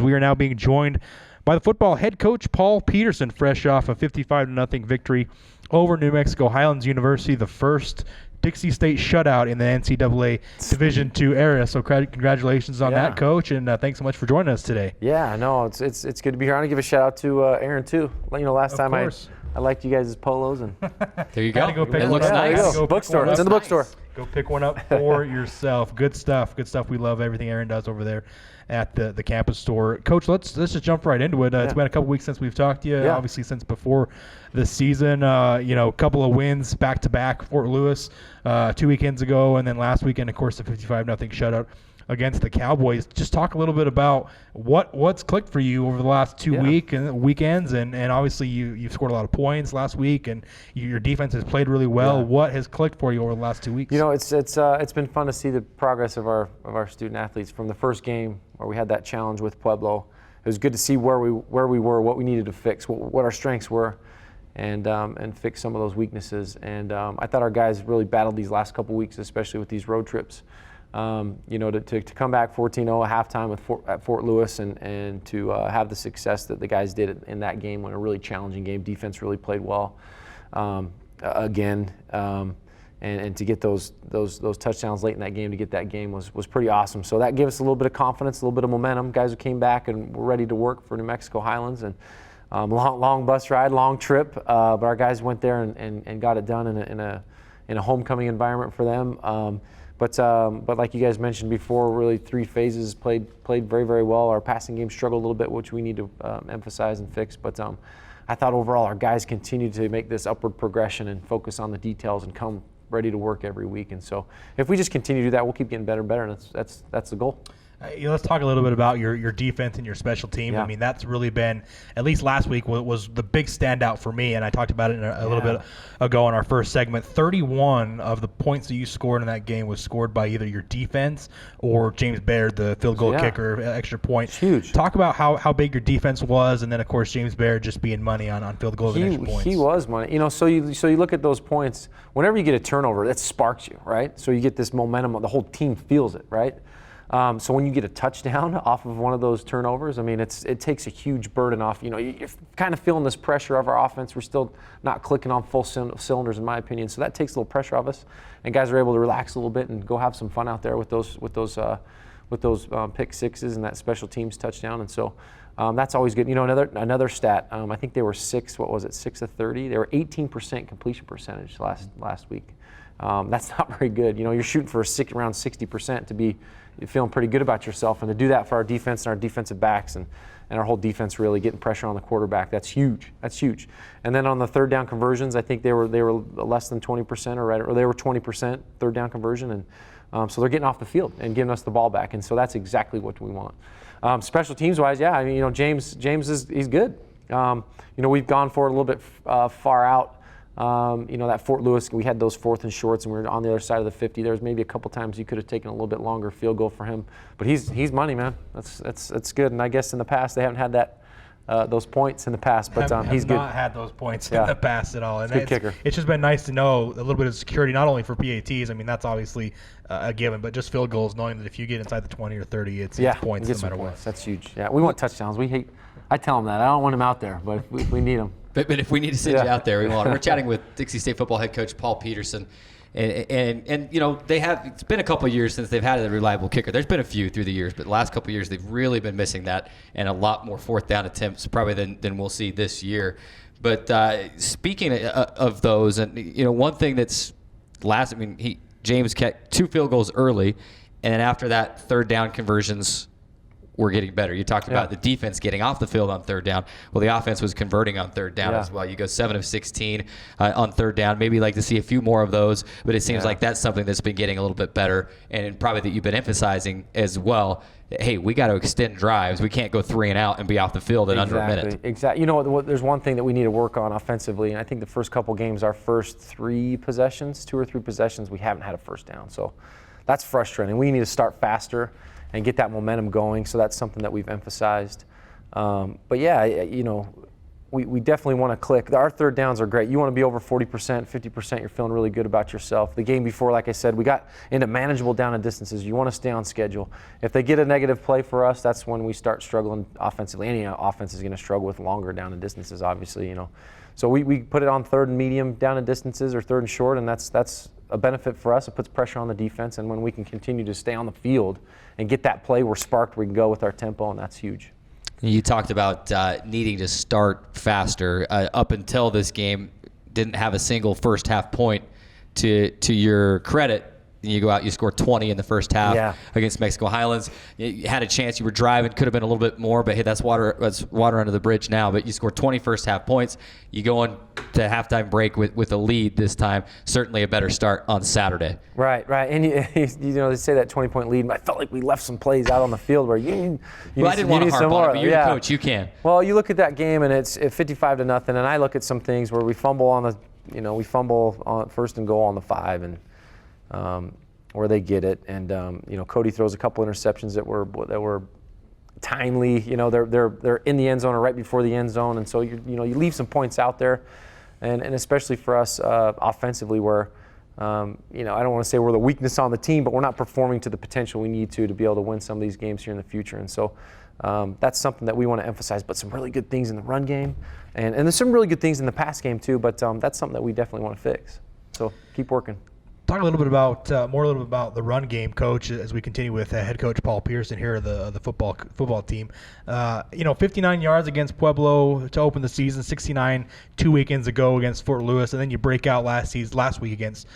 We are now being joined by the football head coach, Paul Peterson, fresh off a 55-0 victory over New Mexico Highlands University, the first Dixie State shutout in the NCAA Division II era. So congratulations on that, Coach, and thanks so much for joining us today. Yeah, no, it's good to be here. I want to give a shout out to Aaron too. You know, last time I liked you guys' polos, and there you go. Go pick it looks nice. Bookstore. It's in the bookstore. Go pick one up for yourself. Good stuff. Good stuff. We love everything Aaron does over there at the campus store. Coach, let's just jump right into it. It's been a couple weeks since we've talked to you, obviously since before the season. A couple of wins back-to-back, Fort Lewis 2 weekends ago, and then last weekend, of course, the 55-0 shutout against the Cowboys. Just talk a little bit about what's clicked for you over the last 2 weekends, and obviously you've scored a lot of points last week, and your defense has played really well. What has clicked for you over the last 2 weeks? You know, it's been fun to see the progress of our student athletes from the first game where we had that challenge with Pueblo. It was good to see where we were, what we needed to fix, what our strengths were, and fix some of those weaknesses. And I thought our guys really battled these last couple weeks, especially with these road trips. To come back 14-0 at halftime at Fort Lewis and to have the success that the guys did in that game, when a really challenging game. Defense really played well again, and to get those touchdowns late in that game, to get that game was pretty awesome. So that gave us a little bit of confidence, a little bit of momentum. Guys who came back and were ready to work for New Mexico Highlands, and long bus ride, long trip, but our guys went there and got it done in a homecoming environment for them. But like you guys mentioned before, really 3 phases played very, very well. Our passing game struggled a little bit, which we need to emphasize and fix. But I thought overall our guys continued to make this upward progression and focus on the details and come ready to work every week. And so if we just continue to do that, we'll keep getting better and better, and that's the goal. Let's talk a little bit about your defense and your special teams. Yeah. I mean, that's really been, at least last week, was the big standout for me, and I talked about it a little bit ago in our first segment. 31 of the points that you scored in that game was scored by either your defense or James Baird, the field goal kicker, extra point. It's huge. Talk about how big your defense was, and then, of course, James Baird just being money on field goals and extra points. He was money. You know, so you look at those points. Whenever you get a turnover, that sparks you, right? So you get this momentum. The whole team feels it, right? So when you get a touchdown off of one of those turnovers, I mean, it takes a huge burden off. You know, you're kind of feeling this pressure of our offense. We're still not clicking on full cylinders, in my opinion. So that takes a little pressure off us, and guys are able to relax a little bit and go have some fun out there with those pick sixes and that special teams touchdown. And so that's always good. You know, another stat. I think they were 6 of 30. They were 18% completion percentage last week. That's not very good. You know, you're shooting for around 60% to be feeling pretty good about yourself, and to do that for our defense and our defensive backs and our whole defense really getting pressure on the quarterback, that's huge. That's huge. And then on the third down conversions, I think they were less than 20% or they were 20% third down conversion, and so they're getting off the field and giving us the ball back, and so that's exactly what we want. Special teams wise, I mean, you know, James he's good. We've gone for it a little bit far out. That Fort Lewis, we had those 4th and shorts, and we were on the other side of the 50. There was maybe a couple times you could have taken a little bit longer field goal for him, but he's money, man. That's good. And I guess in the past they haven't had those points in the past, but he's good. Not had those points in the past at all. And good kicker. It's just been nice to know a little bit of security, not only for PATs. I mean, that's obviously a given, but just field goals, knowing that if you get inside the 20 or 30, it's points no matter what. That's huge. Yeah, we want touchdowns. I tell them that. I don't want them out there, but if we need them. But if we need to send you out there, we want. We're chatting with Dixie State football head coach Paul Peterson, and you know it's been a couple of years since they've had a reliable kicker. There's been a few through the years, but the last couple of years they've really been missing that, and a lot more 4th down attempts probably than we'll see this year. But speaking of those, and you know, one thing that's James kept 2 field goals early, and then after that, third down conversions were getting better. You talked about the defense getting off the field on third down. Well, the offense was converting on third down as well. You go 7 of 16 on third down. Maybe like to see a few more of those, but it seems like that's something that's been getting a little bit better, and probably that you've been emphasizing as well. Hey, we got to extend drives. We can't go 3 and out and be off the field in under a minute. Exactly. You know what? There's one thing that we need to work on offensively, and I think the first couple games, our first 2 or 3 possessions, we haven't had a first down. So that's frustrating. We need to start faster and get that momentum going. So that's something that we've emphasized. But yeah, you know, we definitely want to click. Our third downs are great. You want to be over 40%, 50%. You're feeling really good about yourself. The game before, like I said, we got into manageable down and distances. You want to stay on schedule. If they get a negative play for us, that's when we start struggling offensively. Any offense is going to struggle with longer down and distances, obviously, So we put it on third and medium down and distances or third and short, and that's a benefit for us. It puts pressure on the defense, and when we can continue to stay on the field and get that play, we're sparked, we can go with our tempo, and that's huge. You talked about needing to start faster. Up until this game, didn't have a single first half point. To your credit, you go out, you score 20 in the first half against Mexico Highlands. You had a chance, you were driving, could have been a little bit more, but hey, that's water under the bridge now. But you scored 20 first half points. You go into halftime break with a lead this time. Certainly a better start on Saturday. Right. And they say that 20-point lead. I felt like we left some plays out on the field where you I didn't want to harp on it, but you're the coach. You can. Well, you look at that game and it's 55-0, and I look at some things where we fumble on first and goal on the 5, and where they get it, and Cody throws a couple interceptions that were timely. They're in the end zone or right before the end zone, and so you leave some points out there, and especially for us offensively, where I don't want to say we're the weakness on the team, but we're not performing to the potential we need to be able to win some of these games here in the future, and so that's something that we want to emphasize. But some really good things in the run game, and there's some really good things in the pass game too. But that's something that we definitely want to fix. So keep working. Talk a little bit about the run game, Coach, as we continue with head coach Paul Peterson here of the football team. 59 yards against Pueblo to open the season, 69 2 weekends ago against Fort Lewis, and then you break out last week against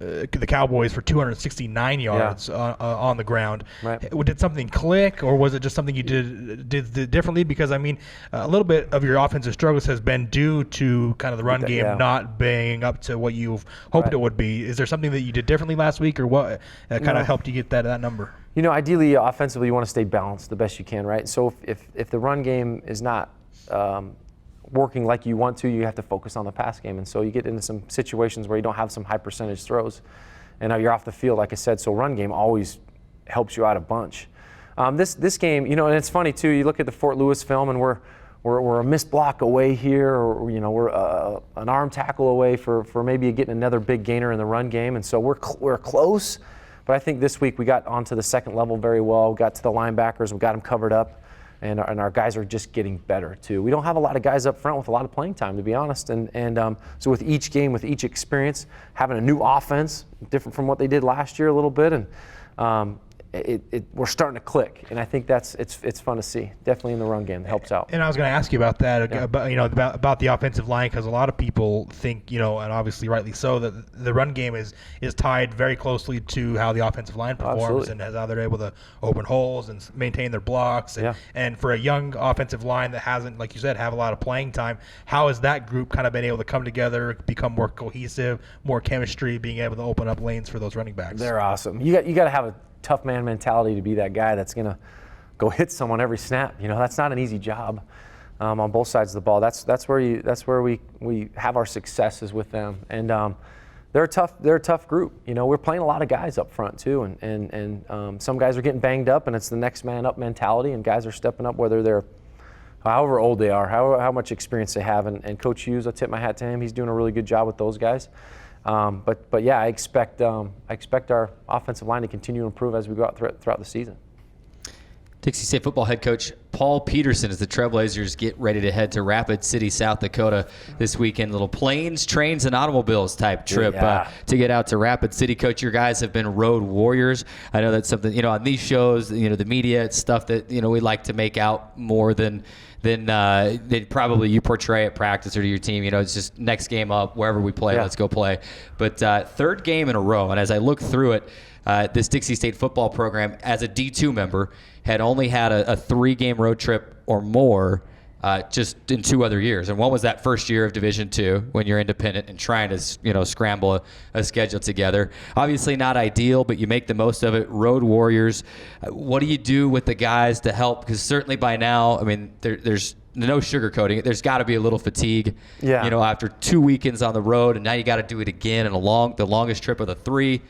the Cowboys for 269 yards on the ground. Right. Did something click, or was it just something you did differently? Because a little bit of your offensive struggles has been due to kind of the run game not being up to what you've hoped it would be. Is there something that you did differently last week, or what kind of helped you get that number? Ideally, offensively, you want to stay balanced the best you can, right? So if the run game is not working like you want to, you have to focus on the pass game, and so you get into some situations where you don't have some high percentage throws, and now you're off the field, like I said. So run game always helps you out a bunch. This game, and it's funny too. You look at the Fort Lewis film, and we're a missed block away here, or we're an arm tackle away for maybe getting another big gainer in the run game, and so we're close. But I think this week we got onto the second level very well. We got to the linebackers, we got them covered up. And our guys are just getting better too. We don't have a lot of guys up front with a lot of playing time, to be honest. And so with each game, with each experience, having a new offense, different from what they did last year a little bit, and we're starting to click. And I think it's fun to see. Definitely in the run game, it helps out. And I was going to ask you about that, about the offensive line, because a lot of people think, and obviously rightly so, that the run game is tied very closely to how the offensive line performs and how they're able to open holes and maintain their blocks. And for a young offensive line that hasn't, like you said, have a lot of playing time, how has that group kind of been able to come together, become more cohesive, more chemistry, being able to open up lanes for those running backs? They're awesome. You got to have a tough man mentality to be that guy that's going to go hit someone every snap. That's not an easy job on both sides of the ball. That's where we have our successes with them, and they're a tough group. We're playing a lot of guys up front too, and some guys are getting banged up, and it's the next man up mentality, and guys are stepping up, whether they're however old they are, how much experience they have, and Coach Hughes, I tip my hat to him. He's doing a really good job with those guys. But yeah, I expect our offensive line to continue to improve as we go out throughout the season. Dixie State football head coach Paul Peterson as the Trailblazers get ready to head to Rapid City, South Dakota this weekend. Little planes, trains, and automobiles type trip to get out to Rapid City. Coach, your guys have been road warriors. I know that's something, on these shows, the media, it's stuff that, we like to make out more than probably you portray at practice or to your team. It's just next game up, wherever we play, let's go play. But third game in a row, and as I look through it, this Dixie State football program, as a D2 member, had only had a 3-game road trip or more just in 2 other years. And one was that first year of Division II when you're independent and trying to scramble a schedule together. Obviously not ideal, but you make the most of it. Road warriors. What do you do with the guys to help? Because certainly by now, there's no sugarcoating it. There's got to be a little fatigue, after 2 weekends on the road, and now you got to do it again in the longest trip of the 3.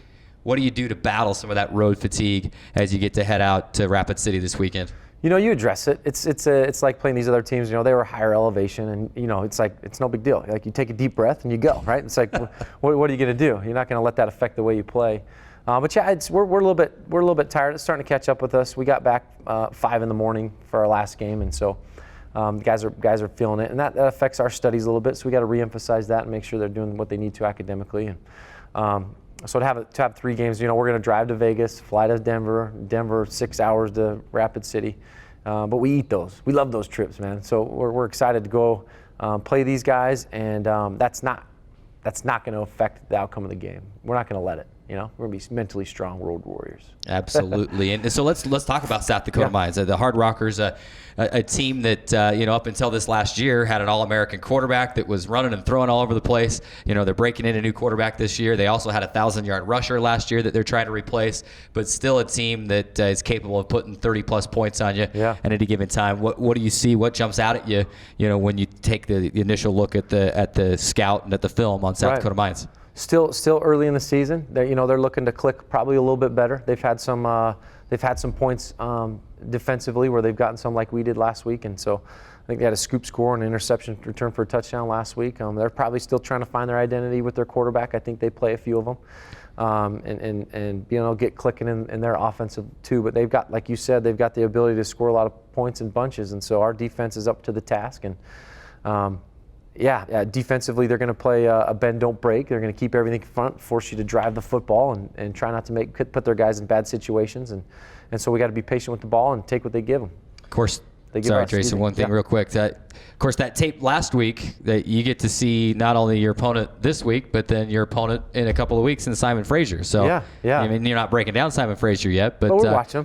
What do you do to battle some of that road fatigue as you get to head out to Rapid City this weekend? You address it. It's like playing these other teams. They were higher elevation, and it's like it's no big deal. Like you take a deep breath and you go, right? It's like, what are you going to do? You're not going to let that affect the way you play. But yeah, we're a little bit tired. It's starting to catch up with us. We got back 5 in the morning for our last game, and so guys are feeling it, and that affects our studies a little bit. So we got to reemphasize that and make sure they're doing what they need to academically. And so to have 3 games, we're going to drive to Vegas, fly to Denver 6 hours to Rapid City, but we eat those. We love those trips, man. So we're excited to go play these guys, and that's not going to affect the outcome of the game. We're not going to let it. We're going to be mentally strong road warriors. Absolutely. And so let's talk about South Dakota Mines. The Hard Rockers, a team that, up until this last year had an All-American quarterback that was running and throwing all over the place. They're breaking in a new quarterback this year. They also had a 1,000-yard rusher last year that they're trying to replace, but still a team that is capable of putting 30-plus points on you at any given time. What do you see? What jumps out at you, when you take the initial look at the scout and at the film on South Dakota Mines? Still early in the season. They're looking to click probably a little bit better. They've had some points defensively where they've gotten some like we did last week, and so I think they had a scoop score and an interception return for a touchdown last week. They're probably still trying to find their identity with their quarterback. I think they play a few of them, and get clicking in their offensive too. But they've got, like you said, they've got the ability to score a lot of points in bunches, and so our defense is up to the task. And defensively, they're going to play a bend, don't break. They're going to keep everything in front, force you to drive the football, and try not to put their guys in bad situations. And so we got to be patient with the ball and take what they give them. Of course. Sorry, Jason, one thing real quick. Of course, that tape last week, that you get to see not only your opponent this week, but then your opponent in a couple of weeks in Simon Fraser. So, I mean, you're not breaking down Simon Fraser yet, but we'll watch him.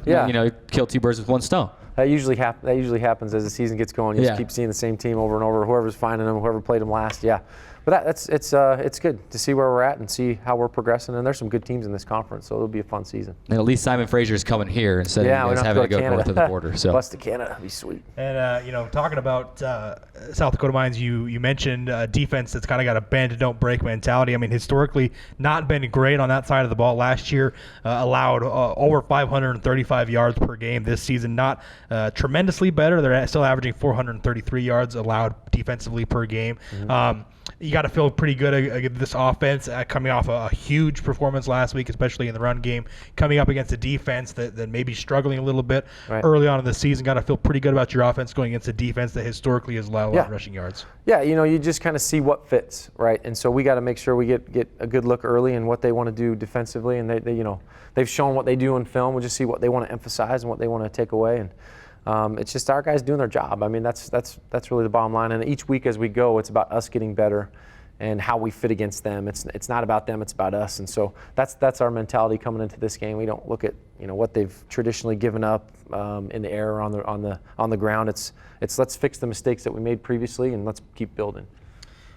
Kill 2 birds with one stone. That usually happens as the season gets going. You just keep seeing the same team over and over. Whoever's finding them, whoever played them last. Yeah, but it's good to see where we're at and see how we're progressing. And there's some good teams in this conference, so it'll be a fun season. And at least Simon Fraser's coming here instead of having to go north of the border. So bus to Canada, that'd be sweet. And talking about South Dakota Mines, you mentioned defense that's kind of got a bend and don't break mentality. I mean, historically not been great on that side of the ball. Last year allowed over 535 yards per game. This season not tremendously better. They're still averaging 433 yards allowed defensively per game. Mm-hmm. You got to feel pretty good against this offense coming off a huge performance last week, especially in the run game, coming up against a defense that may be struggling a little bit early on in the season. Got to feel pretty good about your offense going against a defense that historically has allowed a lot of rushing yards. Yeah, you just kind of see what fits, right? And so we got to make sure we get a good look early and what they want to do defensively, and they've shown what they do in film. We'll just see what they want to emphasize and what they want to take away, and it's just our guys doing their job. I mean, that's really the bottom line. And each week as we go, it's about us getting better and how we fit against them. It's not about them, it's about us. And so that's our mentality coming into this game. We don't look at what they've traditionally given up in the air or on the ground. It's let's fix the mistakes that we made previously and let's keep building.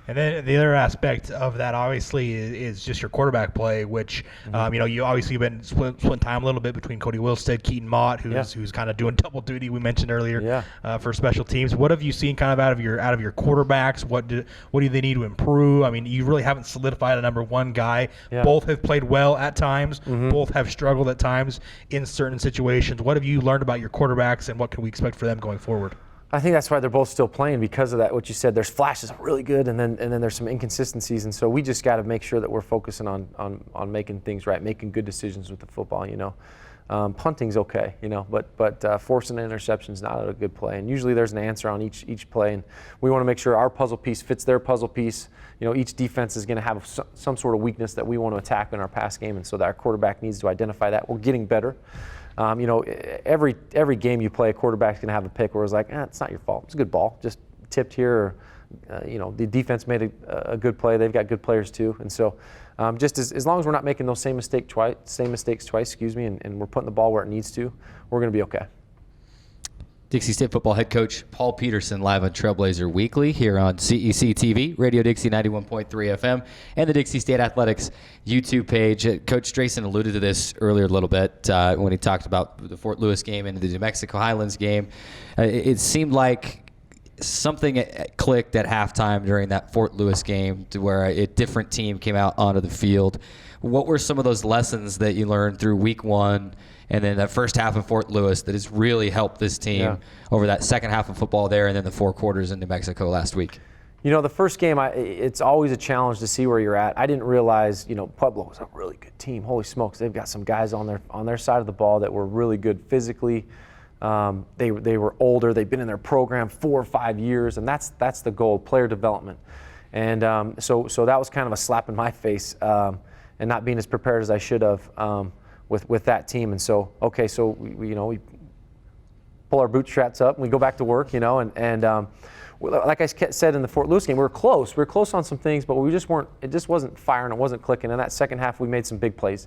And then the other aspect of that, obviously, is just your quarterback play, which, you obviously been splitting time a little bit between Cody Wilstead, Keaton Mott, who's kind of doing double duty. We mentioned earlier for special teams. What have you seen kind of out of your quarterbacks? What do they need to improve? I mean, you really haven't solidified a number one guy. Yeah. Both have played well at times. Mm-hmm. Both have struggled at times in certain situations. What have you learned about your quarterbacks, and what can we expect for them going forward? I think that's why they're both still playing, because of that. What you said, there's flashes of really good, and then there's some inconsistencies, and so we just got to make sure that we're focusing on making things right, making good decisions with the football. Punting's okay, but forcing an interception is not a good play, and usually there's an answer on each play, and we want to make sure our puzzle piece fits their puzzle piece. Each defense is going to have some sort of weakness that we want to attack in our pass game, and so that our quarterback needs to identify that. We're getting better. Every game you play, a quarterback's going to have a pick where it's like, it's not your fault. It's a good ball, just tipped here. Or, the defense made a good play. They've got good players too, and so just as long as we're not making those same mistakes twice, and we're putting the ball where it needs to, we're going to be okay. Dixie State football head coach Paul Peterson live on Trailblazer Weekly here on CEC TV, Radio Dixie 91.3 FM, and the Dixie State Athletics YouTube page. Coach Drayson alluded to this earlier a little bit when he talked about the Fort Lewis game and the New Mexico Highlands game. It seemed like something clicked at halftime during that Fort Lewis game to where a different team came out onto the field. What were some of those lessons that you learned through week one and then that first half in Fort Lewis that has really helped this team over that second half of football there, and then the 4 quarters in New Mexico last week? You know, the first game, it's always a challenge to see where you're at. I didn't realize, Pueblo was a really good team. Holy smokes, they've got some guys on their side of the ball that were really good physically. They were older. They've been in their program 4 or 5 years, and that's the goal, player development. And so that was kind of a slap in my face, and not being as prepared as I should have with that team. And so we pull our bootstraps up and we go back to work, and like I said in the Fort Lewis game, we were close. We were close on some things, but we just weren't. It just wasn't firing. It wasn't clicking. In that second half, we made some big plays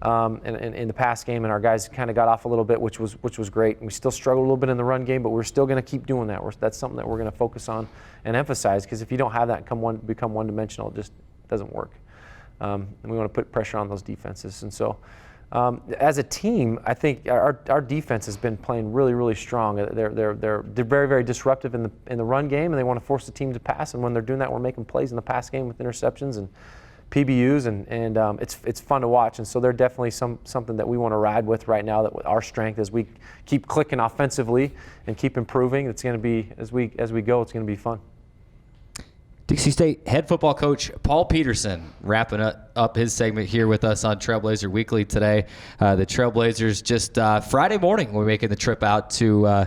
in the pass game, and our guys kind of got off a little bit, which was great. And we still struggled a little bit in the run game, but we're still going to keep doing that. That's something that we're going to focus on and emphasize, because if you don't have that and become one-dimensional, it just doesn't work. And we want to put pressure on those defenses. And so, as a team, I think our defense has been playing really, really strong. They're very, very disruptive in the run game, and they want to force the team to pass. And when they're doing that, we're making plays in the pass game with interceptions and PBUs, and it's fun to watch. And so they're definitely something that we want to ride with right now. That our strength, as we keep clicking offensively and keep improving, it's going to be as we go. It's going to be fun. Dixie State head football coach Paul Peterson wrapping up his segment here with us on Trailblazer Weekly today. The Trailblazers just Friday morning we're making the trip out to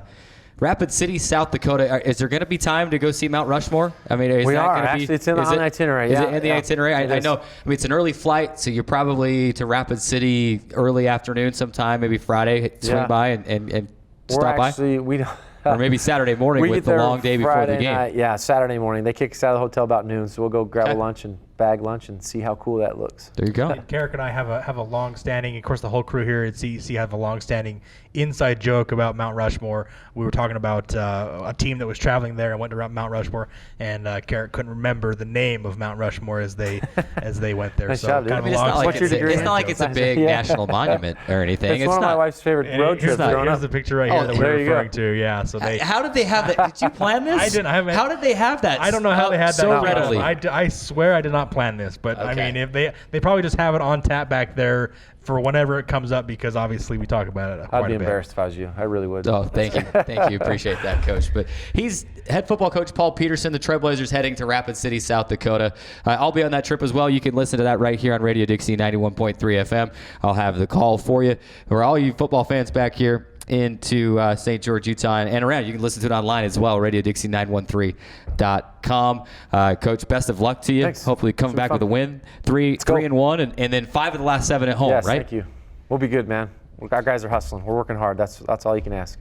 Rapid City, South Dakota. Is there going to be time to go see Mount Rushmore? I mean, is we that are. Gonna Actually, be, it's in the itinerary. Is it in the itinerary? I know. I mean, it's an early flight, so you're probably to Rapid City early afternoon sometime, maybe Friday. Swing by and stop by. We don't. Or maybe Saturday morning with the long day before the game. Night, yeah, Saturday morning. They kick us out of the hotel about noon, so we'll go grab a lunch and bag lunch and see how cool that looks. There you go. Garrick and I have a long-standing, of course, the whole crew here at CEC have a long-standing inside joke about Mount Rushmore. We were talking about a team that was traveling there and went to Mount Rushmore, and Garrick couldn't remember the name of Mount Rushmore as they went there. Nice So job, dude. kind of It's not like it's a big national monument or anything. It's one of my wife's favorite road trips growing up. Here's the picture right here that we're referring to. Yeah. So how did they have that? Did you plan this? I didn't. How did they have that? I don't know how they had that so readily. I swear I did not plan this, but I mean, if they probably just have it on tap back there for whenever it comes up, because obviously we talk about it quite a bit. I'd be embarrassed if I was you. I really would. Oh, thank you. Thank you. Appreciate that, Coach. But he's head football coach Paul Peterson, the Trailblazers heading to Rapid City, South Dakota. I'll be on that trip as well. You can listen to that right here on Radio Dixie 91.3 FM. I'll have the call for you. For all you football fans back here into St. George, Utah, and around. You can listen to it online as well, RadioDixie913.com. Coach, best of luck to you. Thanks. Hopefully coming back with a win. 3-1, and then 5 of the last 7 at home, yes, right? Thank you. We'll be good, man. Our guys are hustling. We're working hard. That's all you can ask.